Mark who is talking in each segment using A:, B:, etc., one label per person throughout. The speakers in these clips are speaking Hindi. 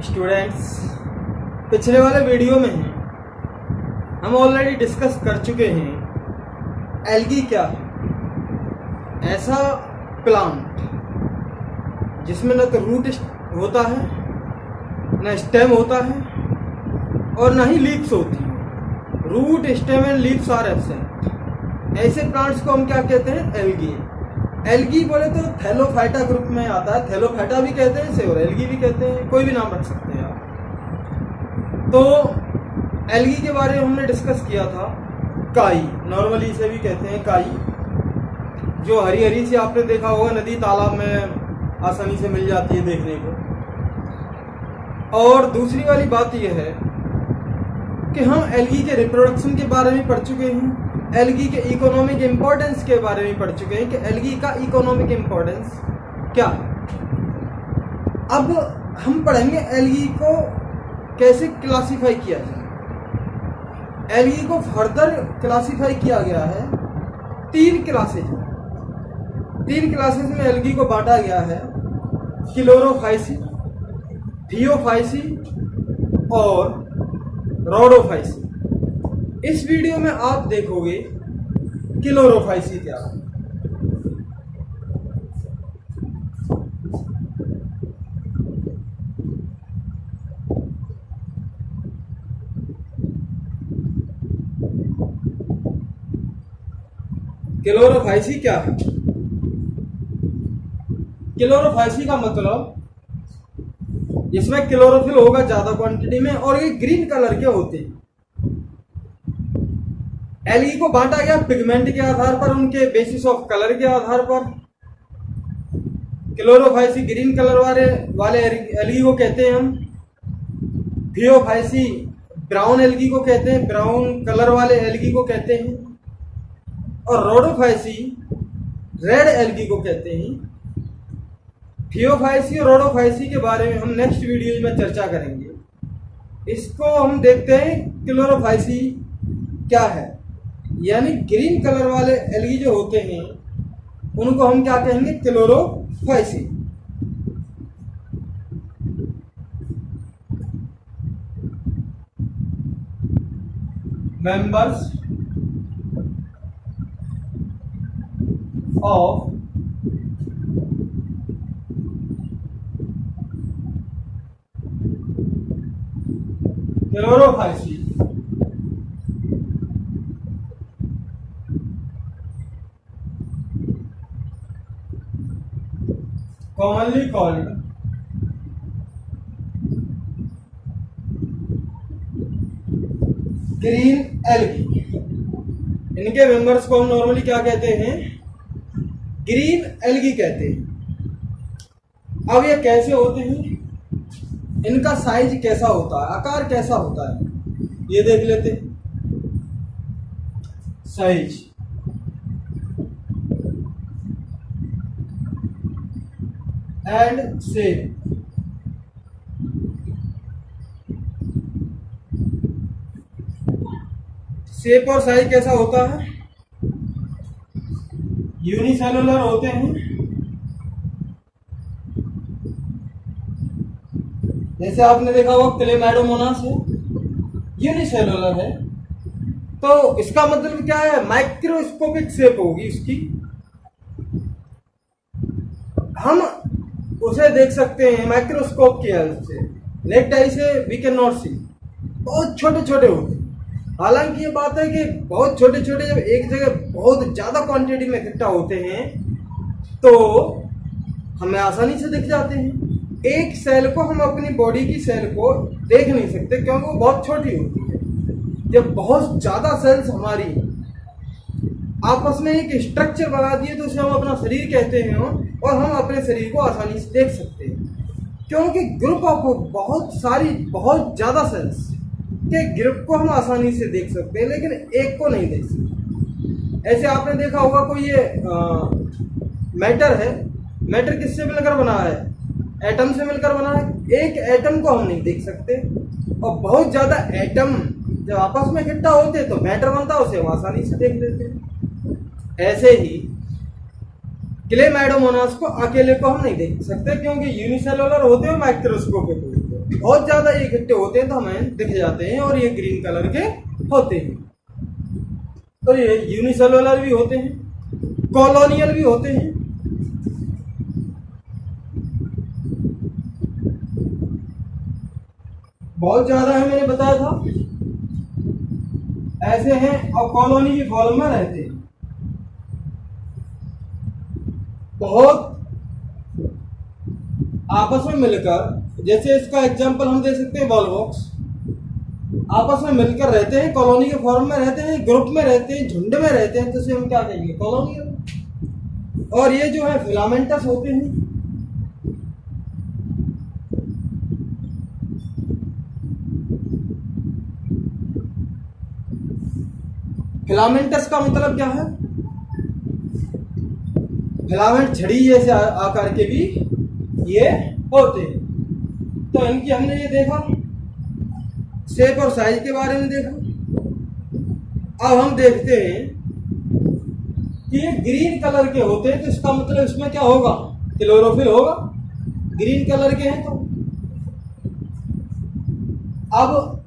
A: स्टूडेंट्स, पिछले वाले वीडियो में हम ऑलरेडी डिस्कस कर चुके हैं एल्गी क्या है। ऐसा प्लांट जिसमें न तो रूट होता है, न स्टेम होता है और न ही लीव्स होती है। Root, stem and leaves are absent. ऐसे प्लांट्स को हम क्या कहते हैं? एल्गी। एल्गी बोले तो थैलोफाइटा ग्रुप में आता है। थैलोफाइटा भी कहते हैं इसे और एल्गी भी कहते हैं, कोई भी नाम रख सकते हैं आप। तो एल्गी के बारे में हमने डिस्कस किया था। काई, नॉर्मली इसे भी कहते हैं काई, जो हरी हरी सी आपने देखा होगा नदी तालाब में आसानी से मिल जाती है देखने को। और दूसरी वाली बात यह है कि हम एल्गी के रिप्रोडक्शन के बारे में पढ़ चुके हैं, एल्गी के इकोनॉमिक इम्पोर्टेंस के बारे में पढ़ चुके हैं कि एल्गी का इकोनॉमिक इम्पोर्टेंस क्या है। अब हम पढ़ेंगे एल्गी को कैसे क्लासिफाई किया जाए। एल्गी को फर्दर क्लासिफाई किया गया है 3 क्लासेज में। 3 क्लासेज में एल्गी को बांटा गया है, क्लोरोफाइसी, थियोफाइसी और रोडोफाइसी। इस वीडियो में आप देखोगे क्लोरोफाइसी क्या है। क्लोरोफाइसी क्या है? क्लोरोफाइसी का मतलब इसमें क्लोरोफिल होगा ज्यादा क्वांटिटी में और ये ग्रीन कलर के होते हैं। एल्गी को बांटा गया पिगमेंट के आधार पर, उनके बेसिस ऑफ कलर के आधार पर। क्लोरोफाइसी ग्रीन कलर वाले एल्गी को कहते हैं हम। थियोफाइसी ब्राउन एल्गी को कहते हैं, ब्राउन कलर वाले एल्गी को कहते हैं। और रोडोफाइसी रेड एल्गी को कहते हैं। थियोफाइसी और रोडोफाइसी के बारे में हम नेक्स्ट वीडियो में चर्चा करेंगे। इसको हम देखते हैं क्लोरोफाइसी क्या है। यानी ग्रीन कलर वाले एल्गी जो होते हैं उनको हम क्या कहेंगे? Chlorophyceae. Members of Chlorophyceae commonly called green algae. इनके मेंबर्स को हम नॉर्मली क्या कहते हैं? ग्रीन एल्गी कहते हैं। अब ये कैसे होते हैं, इनका साइज कैसा होता है, आकार कैसा होता है, ये देख लेते हैं। Size and shape. शेप और साइज कैसा होता है? यूनिसेलुलर होते हैं। जैसे आपने देखा होगा क्लेमैडोमोनास है, यूनिसेलुलर है। तो इसका मतलब क्या है? माइक्रोस्कोपिक शेप होगी उसकी। हम उसे देख सकते हैं माइक्रोस्कोप की हेल्प से। नेक्ड आई से वी कैन नॉट सी। बहुत छोटे छोटे होते हैं। हालांकि ये बात है कि बहुत छोटे छोटे जब एक जगह बहुत ज्यादा क्वांटिटी में इकट्ठा होते हैं तो हमें आसानी से दिख जाते हैं। एक सेल को हम अपनी बॉडी की सेल को देख नहीं सकते क्योंकि वो बहुत छोटी होती है। जब बहुत ज्यादा सेल्स हमारी आपस में एक स्ट्रक्चर बना दिए तो उसे हम अपना शरीर कहते हैं और हम अपने शरीर को आसानी से देख सकते हैं क्योंकि ग्रुप ऑफ बहुत ज्यादा सेल्स के ग्रुप को हम आसानी से देख सकते हैं लेकिन एक को नहीं देख सकते। ऐसे आपने देखा होगा कोई ये मैटर है, मैटर किससे मिलकर बना है? एटम से मिलकर बना है। एक एटम को हम नहीं देख सकते और बहुत ज्यादा एटम जब आपस में इकट्ठा होते हैं तो मैटर बनता है, उसे हम आसानी से देख लेते हैं। ऐसे ही क्लेमैडोमोनास को अकेले को हम नहीं देख सकते क्योंकि यूनिसेलुलर होते हैं, माइक्रोस्कोपिक होते हैं। बहुत ज्यादा ये इकट्ठे होते हैं तो हमें दिख जाते हैं और ये ग्रीन कलर के होते हैं। तो ये यूनिसेलुलर भी होते हैं, कॉलोनियल भी होते हैं। बहुत ज्यादा है, मैंने बताया था, ऐसे हैं और कॉलोनी की फॉर्म में रहते हैं। बहुत आपस में मिलकर, जैसे इसका एग्जांपल हम दे सकते हैं वॉलवॉक्स, आपस में मिलकर रहते हैं, कॉलोनी के फॉर्म में रहते हैं, ग्रुप में रहते हैं, झुंड में रहते हैं, तो इसे हम क्या कहेंगे? कॉलोनियल। और ये जो है फिलामेंटस होते हैं। फिलामेंटस का मतलब क्या है? फिलामेंट छड़ी जैसे आकार के भी ये होते हैं। तो इनकी हमने ये देखा, शेप और साइज के बारे में देखा। अब हम देखते हैं कि ये ग्रीन कलर के होते हैं, तो इसका मतलब इसमें क्या होगा? क्लोरोफिल होगा, ग्रीन कलर के हैं। तो अब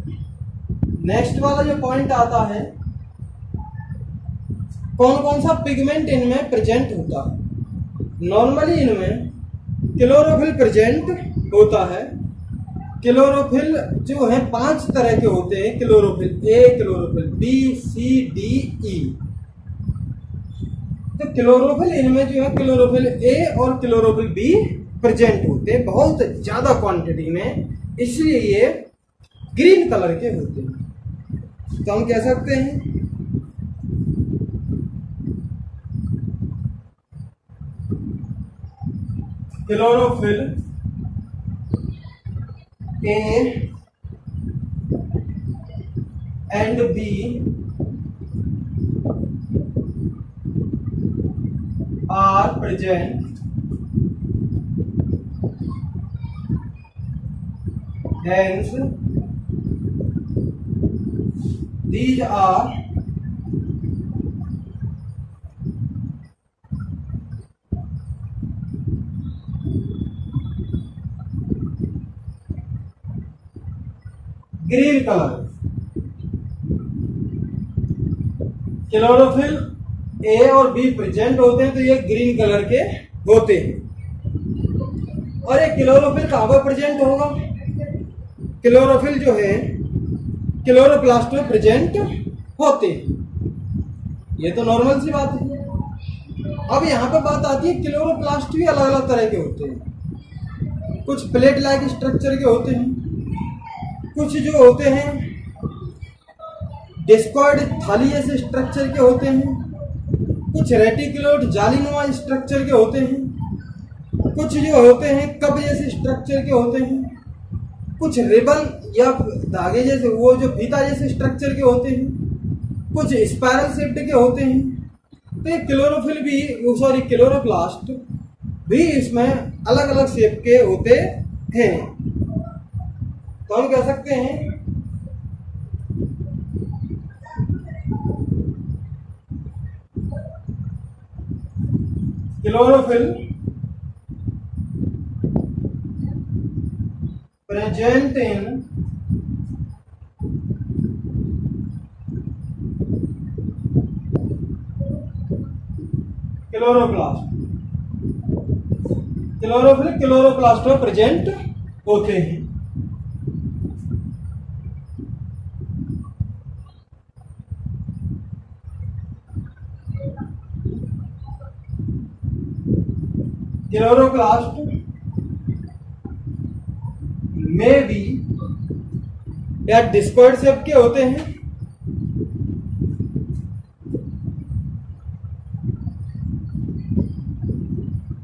A: नेक्स्ट वाला जो पॉइंट आता है, कौन कौन सा पिगमेंट इनमें प्रेजेंट होता है? नॉर्मली इनमें क्लोरोफिल प्रेजेंट होता है। क्लोरोफिल जो है 5 तरह के होते हैं। क्लोरोफिल ए, क्लोरोफिल बी, सी, डी, ई। तो क्लोरोफिल इनमें जो है क्लोरोफिल ए और क्लोरोफिल बी प्रेजेंट होते हैं बहुत ज्यादा क्वांटिटी में, इसलिए ये ग्रीन कलर के होते हैं। तो हम कह सकते हैं chlorophyll A and B are present, hence these are green colour. Chlorophyll A और बी प्रेजेंट होते हैं तो ये ग्रीन कलर के होते हैं। और ये क्लोरोफिल कहाँ पर प्रेजेंट होगा? क्लोरोफिल जो है क्लोरोप्लास्ट में प्रेजेंट होते हैं। ये तो नॉर्मल सी बात है। अब यहाँ पर बात आती है, क्लोरोप्लास्ट भी अलग अलग तरह के होते हैं। कुछ प्लेट लाइक स्ट्रक्चर के होते हैं, कुछ जो होते हैं डिस्कॉइड थाली जैसे स्ट्रक्चर के होते हैं, कुछ रेटिकुलोइड जालीनुमा स्ट्रक्चर के होते हैं, कुछ जो होते हैं कप जैसे स्ट्रक्चर के होते हैं, कुछ रिबन या धागे जैसे, वो जो फीता जैसे स्ट्रक्चर के होते हैं, कुछ स्पाइरल शेप्ड के होते हैं। तो ये क्लोरोफिल भी, सॉरी क्लोरोप्लास्ट भी इसमें अलग अलग शेप के होते हैं। तो हम कह सकते हैं chlorophyll present in chloroplast. Chlorophyll chloroplast में प्रेजेंट होते हैं। क्लोरोप्लास्ट में भी या डिस्कॉइड शेप के होते हैं,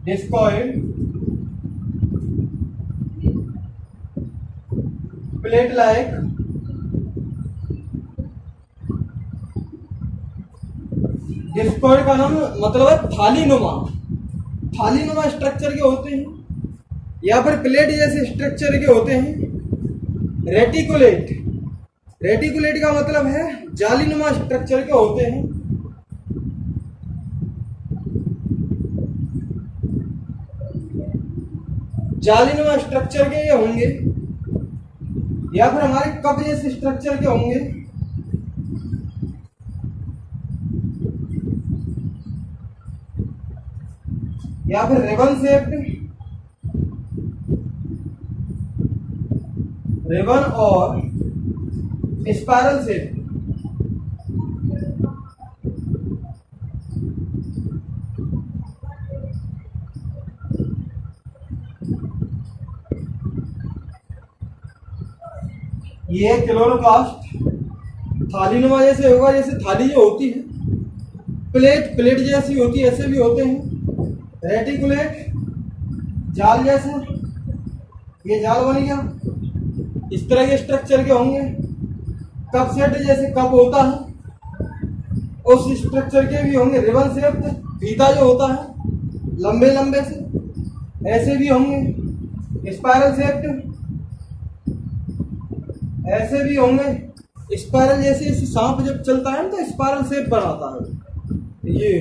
A: डिस्कॉइड, प्लेट लाइक, डिस्कॉइड का नाम मतलब है थाली नुमा स्ट्रक्चर के होते हैं, या फिर प्लेट जैसे स्ट्रक्चर के होते हैं। रेटिकुलेट का मतलब है जालीनुमा स्ट्रक्चर के होते हैं। जालीनुमा स्ट्रक्चर के ये होंगे। या फिर हमारे कप जैसे स्ट्रक्चर के होंगे, या फिर रिबन शेप्ड, रिबन और स्पाइरल शेप। ये क्लोरोप्लास्ट थालीनुमा जैसे होगा, जैसे थाली जो होती है, प्लेट जैसी होती है, ऐसे भी होते हैं। रेटिकुलेट जाल जैसे, ये जाल बन गया, इस तरह के स्ट्रक्चर के होंगे। कप सेट जैसे कप होता है, उस स्ट्रक्चर के भी होंगे। रिबन शेप फीता जो होता है लंबे लंबे से, ऐसे भी होंगे। स्पाइरल शेप ऐसे भी होंगे। स्पाइरल जैसे सांप जब चलता है ना तो स्पाइरल शेप बनाता है ये,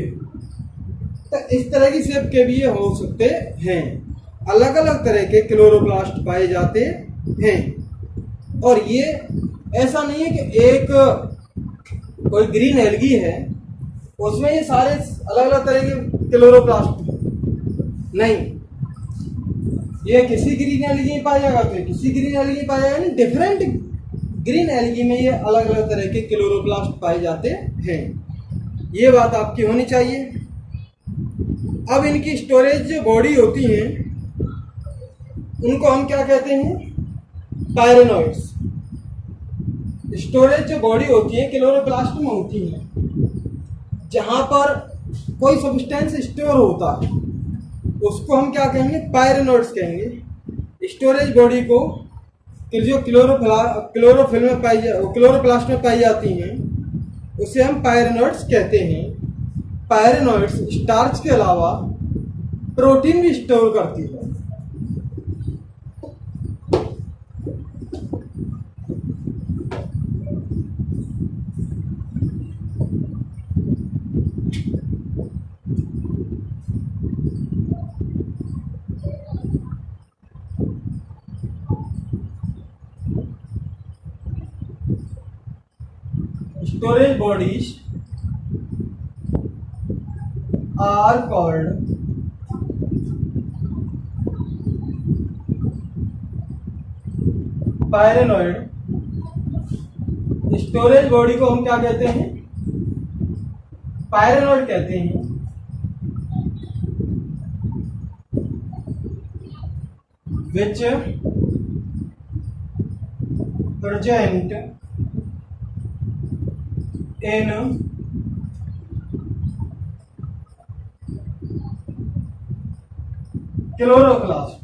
A: तो इस तरह की शेप के भी ये हो सकते हैं। अलग अलग तरह के क्लोरोप्लास्ट पाए जाते हैं। और ये ऐसा नहीं है कि एक कोई ग्रीन एल्गी है उसमें ये सारे अलग अलग तरह के क्लोरोप्लास्ट नहीं, ये किसी ग्रीन एल्गी में पाया जाएगा तो किसी ग्रीन एल्गी में पाया जाएगा, यानी डिफरेंट ग्रीन एल्गी में ये अलग अलग तरह के क्लोरोप्लास्ट पाए जाते हैं। ये बात आपकी होनी चाहिए। अब इनकी स्टोरेज जो बॉडी होती है उनको हम क्या कहते हैं? पायरेनोइड्स। स्टोरेज जो बॉडी होती है क्लोरोप्लास्ट में होती है, जहां पर कोई सब्सटेंस स्टोर होता है उसको हम क्या कहेंगे? पायरेनोइड्स कहेंगे। स्टोरेज बॉडी को जो क्लोरोफिल में क्लोरोप्लास्ट में पाई जाती हैं उसे हम पायरेनोइड्स कहते हैं। पायरेनोइड्स स्टार्च के अलावा प्रोटीन भी स्टोर करती है। Storage bodies are called pyrenoid. Storage body को हम क्या कहते हैं? पायरेनोइड कहते हैं। which present in क्लोरोप्लास्ट,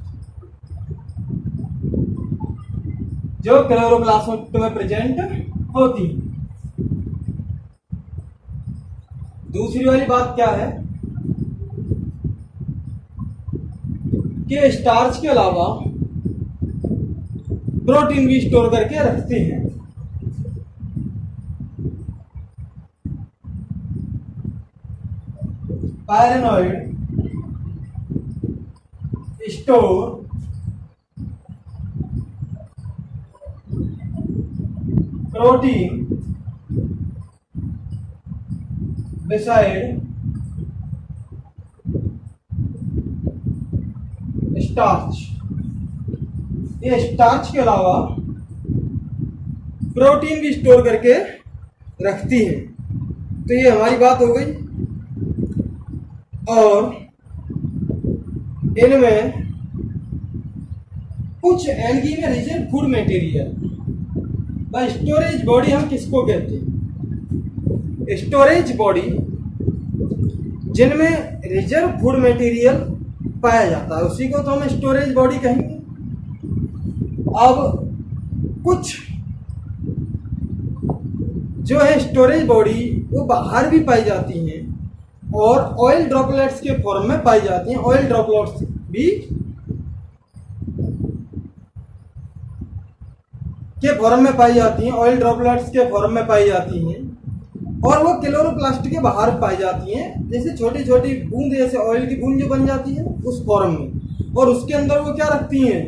A: जो क्लोरोप्लास्ट में प्रेजेंट होती। दूसरी वाली बात क्या है कि स्टार्च के अलावा प्रोटीन भी स्टोर करके रखती हैं। Pyrenoid store protein beside starch. ये स्टार्च के अलावा प्रोटीन भी स्टोर करके रखती है। तो ये हमारी बात हो गई। और इनमें कुछ एल्गी में reserve food material, storage body हम किसको कहते हैं? स्टोरेज बॉडी जिनमें रिजर्व फूड मटेरियल पाया जाता है उसी को तो हम स्टोरेज बॉडी कहेंगे। अब कुछ जो है स्टोरेज बॉडी वो बाहर भी पाई जाती हैं और ऑयल ड्रॉपलेट्स के फॉर्म में पाई जाती हैं। ऑयल ड्रॉपलेट्स भी के फॉर्म में पाई जाती हैं, ऑयल ड्रॉपलेट्स के फॉर्म में पाई जाती हैं। और वो क्लोरोप्लास्ट के बाहर पाई जाती हैं, जैसे छोटी छोटी बूंद, जैसे ऑयल की बूंद जो बन जाती है उस फॉर्म में। और उसके अंदर वो क्या रखती हैं?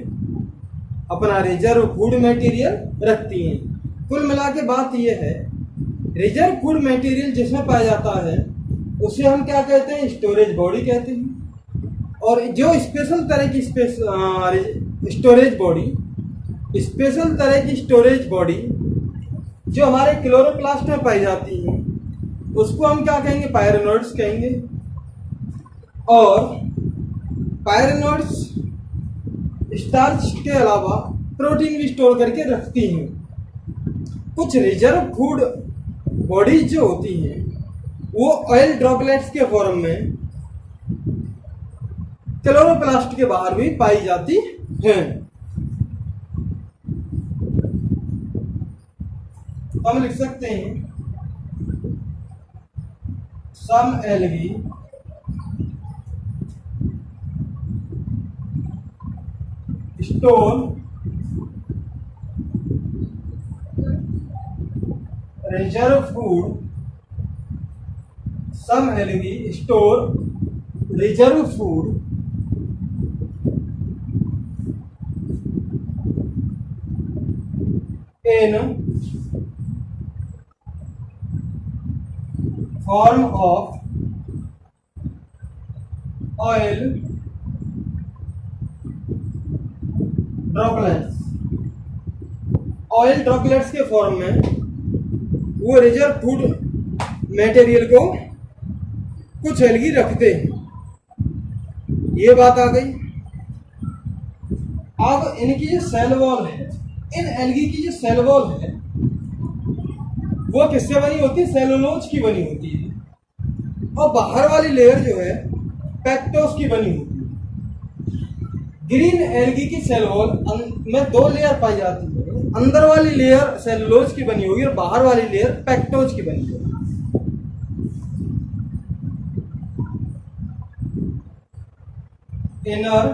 A: अपना रिजर्व फूड मटेरियल रखती हैं। कुल मिला के बात यह है, रिजर्व फूड मटेरियल जिसमें पाया जाता है उसे हम क्या कहते हैं, स्टोरेज बॉडी कहते हैं। और जो स्पेशल तरह की स्टोरेज बॉडी जो हमारे क्लोरोप्लास्ट में पाई जाती है उसको हम क्या कहेंगे, पायरोनोड्स कहेंगे। और पायरोनोड्स स्टार्च के अलावा प्रोटीन भी स्टोर करके रखती हैं। कुछ रिजर्व फूड बॉडीज जो होती हैं वो ऑयल ड्रॉपलेट्स के फॉर्म में क्लोरोप्लास्ट के बाहर भी पाई जाती हैं। हम लिख सकते हैं some algae store reserve food, some algae store reserve food in form of oil droplets। Oil droplets के फॉर्म में वो रिजर्व फूड मटेरियल को कुछ एल्गी रखते हैं। ये बात आ गई। अब इनकी जो सेल वॉल है, इन एल्गी की जो सेल वॉल है वो किससे बनी होती है, सेलुलोज की बनी होती है। और बाहर वाली लेयर जो है पेक्टोस की बनी होती है। ग्रीन एल्गी की सेल वॉल में दो लेयर पाई जाती है, अंदर वाली लेयर सेलुलोज की बनी होगी और बाहर वाली लेयर पेक्टोज की बनी होगी। Inner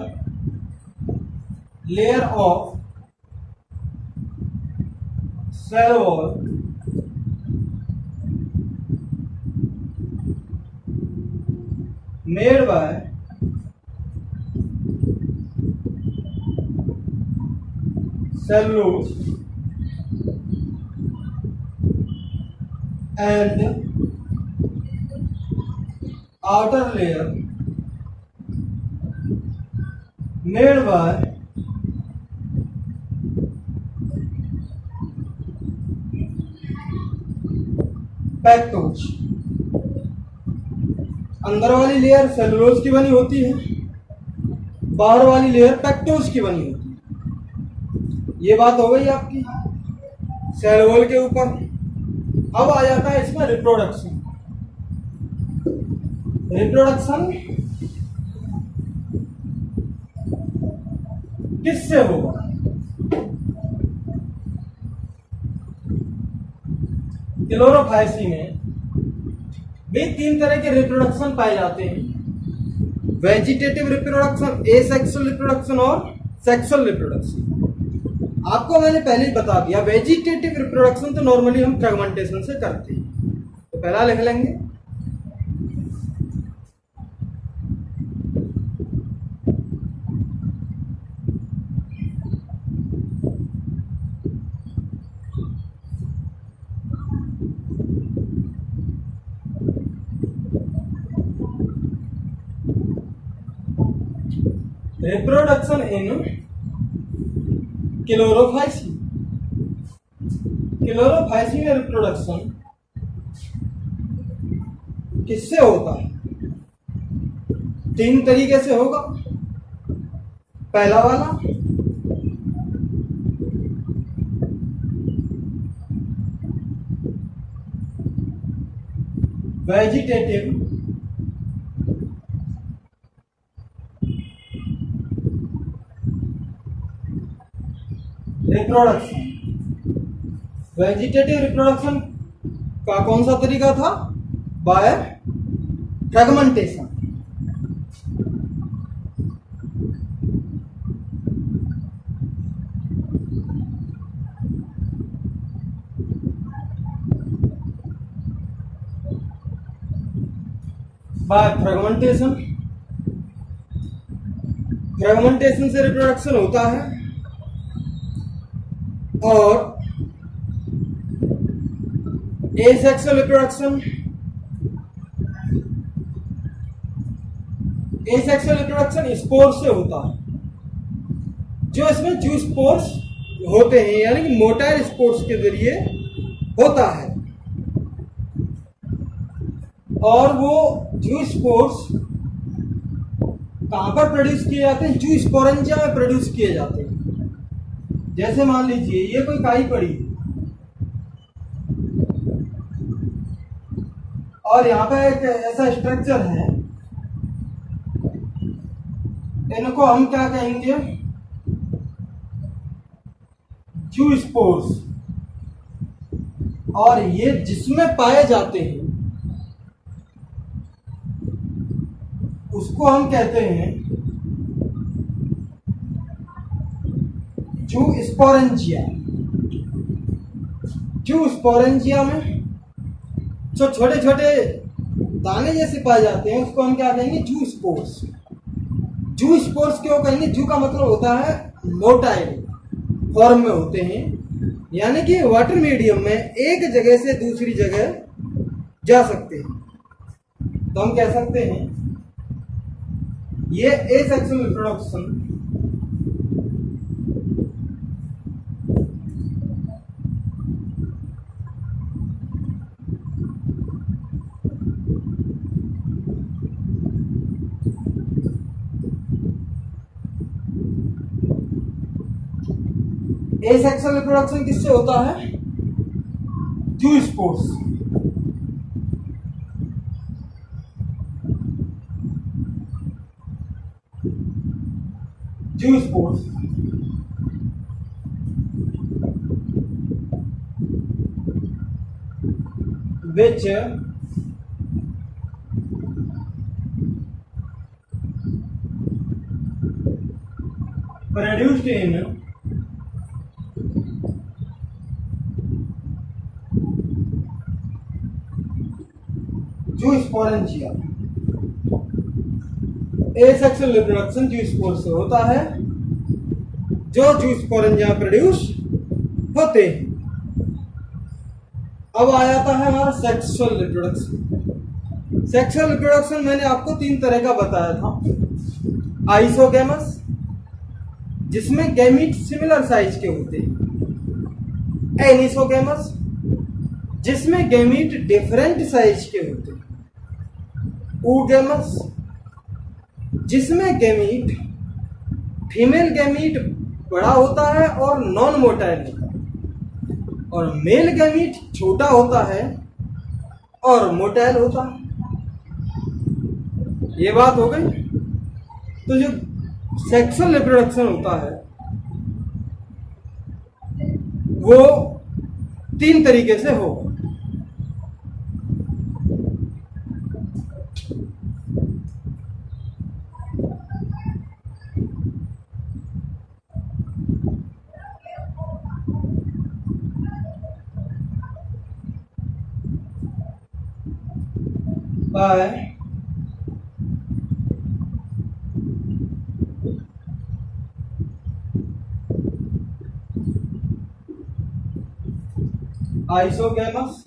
A: layer of cell wall made by cellulose and outer layer made by pectose. अंदर वाली लेयर सेलुलोज की बनी होती है, बाहर वाली लेयर पेक्टोज की बनी होती है। ये बात हो गई आपकी सेल वॉल के ऊपर। अब आ जाता है इसमें रिप्रोडक्शन। रिप्रोडक्शन किससे होगा? क्लोरोफाइसी में भी तीन तरह के रिप्रोडक्शन पाए जाते हैं, वेजिटेटिव रिप्रोडक्शन, एसेक्सुअल रिप्रोडक्शन और सेक्सुअल रिप्रोडक्शन। आपको मैंने पहले ही बता दिया, वेजिटेटिव रिप्रोडक्शन तो नॉर्मली हम फ्रेगमेंटेशन से करते हैं, तो पहला लिख लेंगे। Reproduction in Chlorophyceae. क्लोरोफाइसी में रिप्रोडक्शन किससे होता है? तीन तरीके से होगा। पहला वाला वेजिटेटिव रिप्रोडक्शन। वेजिटेटिव रिप्रोडक्शन का कौन सा तरीका था? By fragmentation. By fragmentation, fragmentation से रिप्रोडक्शन होता है। और asexual reproduction, asexual reproduction spore से होता है, जो इसमें जू स्पोर्स होते हैं, यानी कि मोटाइल स्पोर्स के जरिए होता है। और वो जू स्पोर्स कहां पर प्रोड्यूस किए जाते हैं? जू स्पोरेंजिया में प्रोड्यूस किए जाते हैं। जैसे मान लीजिए ये कोई काई पड़ी है और यहाँ पे एक ऐसा स्ट्रक्चर है, इनको हम क्या कहेंगे? जू स्पोर्स। और ये जिसमें पाए जाते हैं उसको हम कहते हैं जू स्पोरेंजिया। जू स्पोरेंजिया में जो छोटे छोटे दाने जैसे पाए जाते हैं उसको हम क्या कहेंगे? जू स्पोर्स। जू स्पोर्स क्यों कहेंगे? जू का मतलब होता है मोटाइल फॉर्म में होते हैं, यानी कि वाटर मीडियम में एक जगह से दूसरी जगह जा सकते हैं। तो हम कह सकते हैं ये एसेक्सुअल रिप्रोडक्शन एसेक्सुअल रिप्रोडक्शन किससे होता है? जू स्पोर्स। जू स्पोर्स which produced in जू स्पोरेंजिया। एसेक्सुअल रिप्रोडक्शन जू स्पोर से होता है, जो जू स्पोरेंजिया प्रोड्यूस होते हैं। अब आ जाता है हमारा सेक्सुअल रिप्रोडक्शन। सेक्सुअल रिप्रोडक्शन मैंने आपको 3 तरह का बताया था। आइसोगेमस, जिसमें गैमीट सिमिलर साइज के होते हैं। एनिसोगेमस, जिसमें गैमीट डिफरेंट साइज के होते हैं। oogamous, जिसमें गैमीट फीमेल गैमीट बड़ा होता है और नॉन मोटाइल होता है, और मेल गैमीट छोटा होता है और मोटाइल होता है। ये बात हो गई। तो जो सेक्सुअल रिप्रोडक्शन होता है वो 3 तरीके से होगा। By isogamous,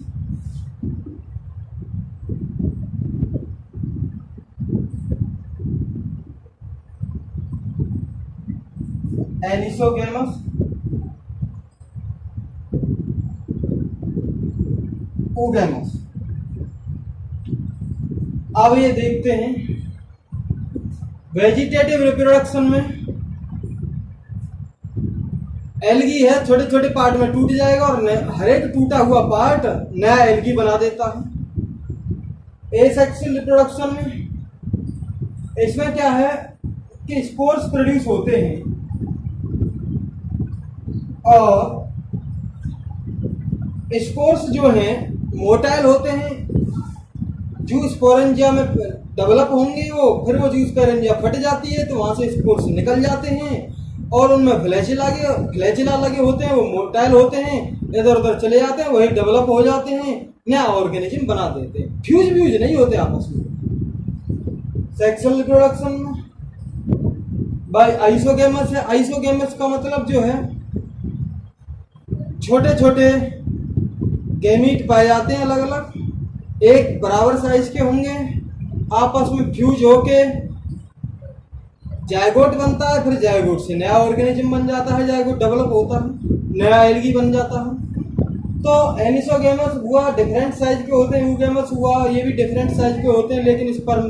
A: anisogamous, oogamous। अब ये देखते हैं वेजिटेटिव रिप्रोडक्शन में एल्गी है, छोटे छोटे पार्ट में टूट जाएगा और हर एक टूटा हुआ पार्ट नया एल्गी बना देता है। एसेक्सुअल रिप्रोडक्शन में इसमें क्या है कि स्पोर्स प्रोड्यूस होते हैं और स्पोर्स जो हैं मोटाइल होते हैं, जू स्पोरेंजिया में डेवलप होंगे वो, फिर वो जू स्पोरेंजिया फट जाती है तो वहां से स्पोर्स निकल जाते हैं और उनमें फ्लैजिला लगे होते हैं, वो मोटाइल होते हैं, इधर उधर चले जाते हैं, वही डेवलप हो जाते हैं, नया ऑर्गेनिज्म बना देते हैं। फ्यूज नहीं होते आपस में। सेक्सुअल रिप्रोडक्शन में बाय आइसोगेमस है। आइसोगेमस का मतलब जो है छोटे छोटे गैमीट पाए जाते हैं अलग अलग, एक बराबर साइज के होंगे, आपस में फ्यूज होके जायगोट बनता है, फिर जायगोट से नया ऑर्गेनिज्म बन जाता है, जायगोट डेवलप होता है, नया एल्गी बन जाता है। तो एनिसोगेमस हुआ डिफरेंट साइज के होते हैं, यूगेमस हुआ ये भी डिफरेंट साइज के होते हैं, लेकिन इस पर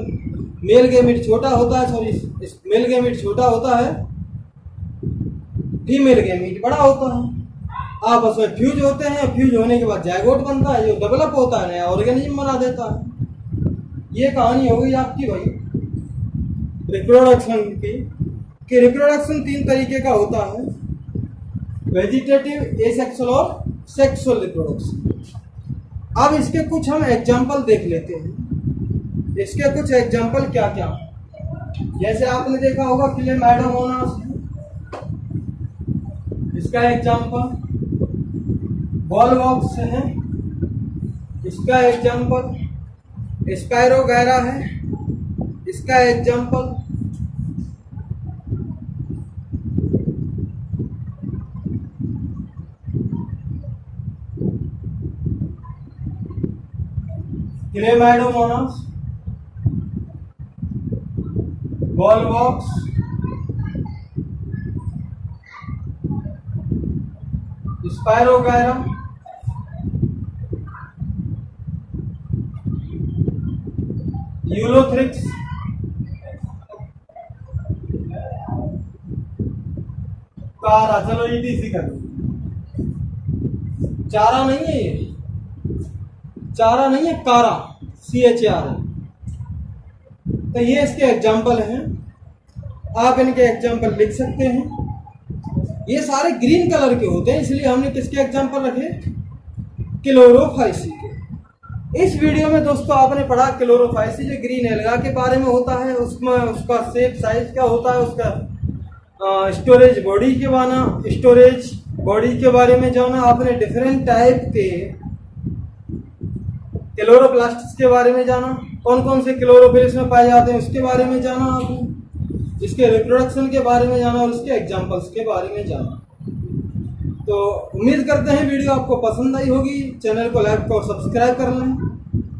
A: मेल गैमीट छोटा होता है, सॉरी इस मेल गैमीट छोटा होता है, फीमेल गैमीट बड़ा होता है। आपस में फ्यूज होते हैं, फ्यूज होने के बाद जायगोट बनता है, जो डेवलप होता है नया ऑर्गेनिज्म बना देता है। ये कहानी हो गई आपकी भाई रिप्रोडक्शन की, कि रिप्रोडक्शन 3 तरीके का होता है, वेजिटेटिव, एसेक्सुअल और सेक्सुअल रिप्रोडक्शन। अब इसके कुछ हम एग्जाम्पल देख लेते हैं। इसके कुछ एग्जाम्पल क्या क्या, जैसे आपने देखा होगा क्लेमाइडोमोनास, इसका एग्जाम्पल वॉलवॉक्स है, इसका एग्जाम्पल स्पायरोगैरा है, इसका example Chlamydomonas, Volvox, spirogyra, Ulothrix, कारा, चलो ईटीसी कर, चारा नहीं है ये, चारा नहीं है, कारा, CHR है। तो ये इसके एग्जाम्पल हैं, आप इनके एग्जाम्पल लिख सकते हैं। ये सारे ग्रीन कलर के होते हैं, इसलिए हमने किसके एग्जाम्पल रखे, क्लोरोफाइसी के। इस वीडियो में दोस्तों आपने पढ़ा क्लोरोफाइसी जो ग्रीन एल्गा के बारे में होता है, उसमें उसका शेप साइज क्या होता है, उसका स्टोरेज बॉडी के बारे में जाना आपने, डिफरेंट टाइप के क्लोरोप्लास्ट्स के बारे में जाना, कौन कौन से क्लोरोफिल इसमें पाए जाते हैं उसके बारे में जाना आपने, इसके रिप्रोडक्शन के बारे में जाना और उसके एग्जाम्पल्स के बारे में जाना। तो उम्मीद करते हैं वीडियो आपको पसंद आई होगी, चैनल को लाइक और सब्सक्राइब कर लें।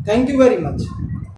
A: Thank you very much.